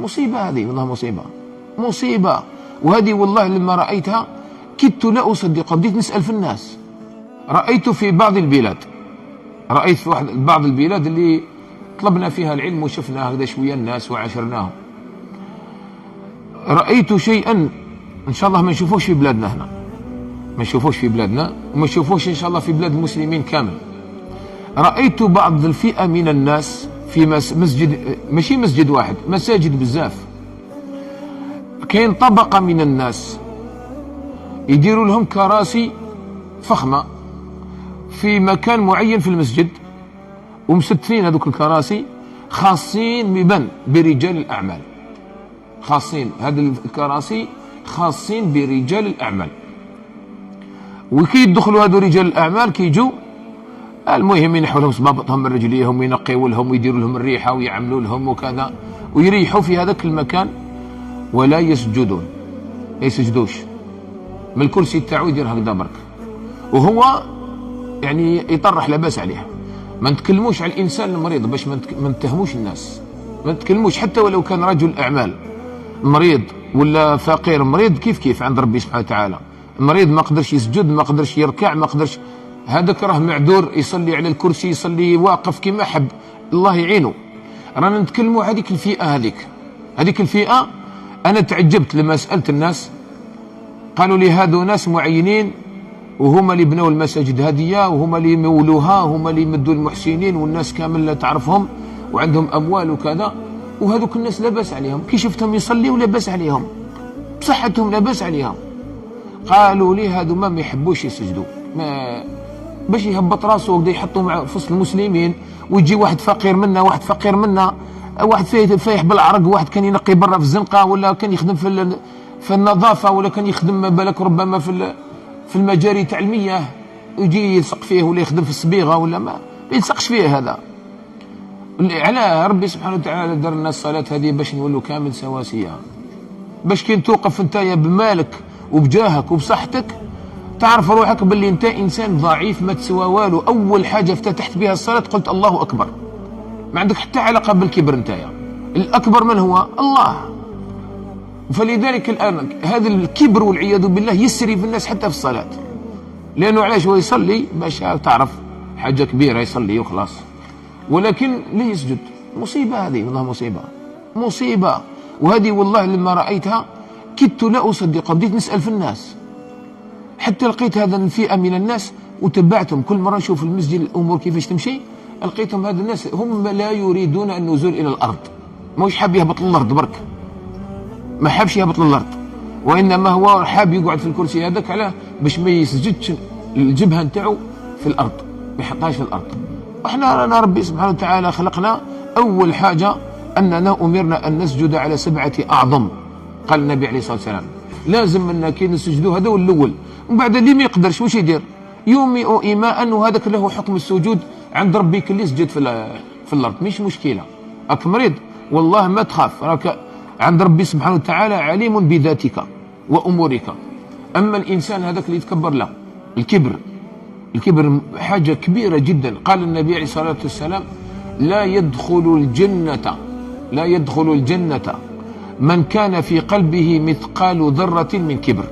مصيبة هذه، والله مصيبة مصيبة. وهذه والله لما رأيتها كدت لا أصدقها، بديت نسأل في الناس. رأيت في بعض البلاد، رأيت في بعض البلاد اللي طلبنا فيها العلم وشفنا هكذا شوية الناس وعاشرناهم، رأيت شيئا إن شاء الله ما نشوفوش في بلادنا هنا، ما نشوفوش في بلادنا وما نشوفوش إن شاء الله في بلاد المسلمين كامل. رأيت بعض الفئة من الناس في مسجد، ماشي مسجد واحد، مساجد بزاف، كاين طبقة من الناس يديروا لهم كراسي فخمة في مكان معين في المسجد، ومستثين هذوك الكراسي خاصين بمن؟ برجال الأعمال، خاصين هذه الكراسي خاصين برجال الأعمال. وكي يدخلوا هذو رجال الأعمال كيجوا المهم ينحوا لهم صبابطهم من رجليهم وينقيوا لهم ويديروا لهم الريحة ويعملوا لهم وكذا ويريحوا في هذاك المكان، ولا يسجدون، ما يسجدوش، من الكرسي تاعو يدير هكذا برك، وهو يعني يطرح لاباس عليه. ما نتكلموش على الإنسان المريض باش ما نتهموش الناس، ما نتكلموش حتى ولو كان رجل أعمال مريض ولا فقير مريض، كيف عند ربي سبحانه وتعالى. المريض ما قدرش يسجد، ما قدرش يركع، ما قدرش، هذاك راه معذور، يصلي على الكرسي، يصلي واقف كما حب، الله يعينه. رانا نتكلموا هذيك الفئة، هذيك الفئة. أنا تعجبت لما سألت الناس، قالوا لي هذو ناس معينين وهما اللي بنوا المساجد هذه وهما اللي مولوها وهما اللي يمدوا المحسنين والناس كامل لا تعرفهم وعندهم أموال وكذا، وهذوك الناس لا باس عليهم، كي شفتهم يصليوا لا باس عليهم، بصحتهم لا باس عليهم. قالوا لي هذو ما يحبوش يسجدوا، ما باش يهبط راسه وبدا يحطوا مع في وسط المسلمين، ويجي واحد فقير منا، واحد فقير منا، واحد فايح بالعرق، واحد كان ينقي برا في الزنقه، ولا كان يخدم في النظافه، ولا كان يخدم ما بالك ربما في المجاري تاع المياه، ويجي يلصق فيه ولا يخدم في الصبيغه ولا ما يلصقش فيه. هذا على ربي سبحانه وتعالى دار لنا الصلاه هذه باش نولوا كامل سواسيه، باش كي توقف انت بمالك وبجاهك وبصحتك تعرف روحك باللي انت انسان ضعيف ما تسوى والو. اول حاجه افتتحت بها الصلاه قلت الله اكبر، ما عندك حتى علاقه بالكبر انت، الاكبر من هو؟ الله. فلذلك الان هذا الكبر والعياذ بالله يسري في الناس حتى في الصلاه، لانه علاش هو يصلي باش تعرف حاجه كبيره يصلي وخلاص، ولكن لا يسجد. مصيبه هذه، والله مصيبه. وهذه والله لما رايتها كدت لا اصدقها، بديت نسال في الناس، حتى لقيت هذا الفئه من الناس وتبعتهم. كل مره نشوف المسجد الامور كيفاش تمشي، لقيتهم هذا الناس هم لا يريدون النزول الى الارض، ماهوش حاب يهبط للارض برك، ما حابش يهبط للارض، وانما هو حاب يقعد في الكرسي هذاك علاه باش ما يسجدش الجبهه نتاعو في الارض، ما يحطهاش في الارض. وحنا رانا ربي سبحانه وتعالى خلقنا اول حاجه اننا امرنا ان نسجد على 7 اعظم، قال النبي عليه الصلاه والسلام لازم منا كي نسجدوا، هذا هو الاول. ومن بعد اللي ما يقدرش واش يدير؟ يومئ ايماء انه هذاك له حكم السجود عند ربك اللي يسجد في الارض، مش مشكله. راك مريض والله ما تخاف، راك عند ربي سبحانه وتعالى عليم بذاتك وامورك. اما الانسان هذاك اللي يتكبر له، الكبر حاجه كبيره جدا. قال النبي عليه الصلاه والسلام لا يدخل الجنه من كان في قلبه مثقال ذره من كبر.